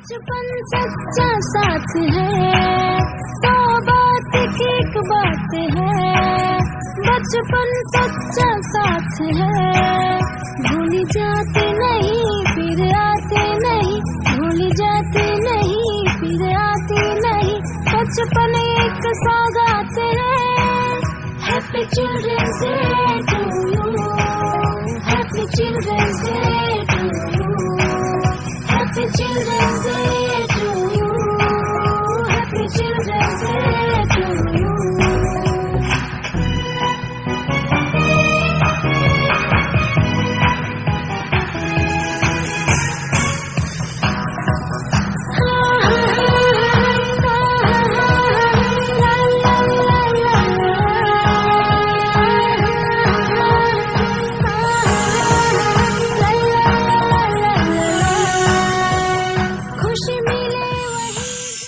बचपन सच्चा साथ है, 100 बात की एक बात है। बचपन सच्चा साथ है, भूल जाते नहीं फिर आते नहीं, भूल जाते नहीं फिर आते नहीं। बचपन एक सौगात है। Happy children's day to you, happy children's day to you, happy children's day.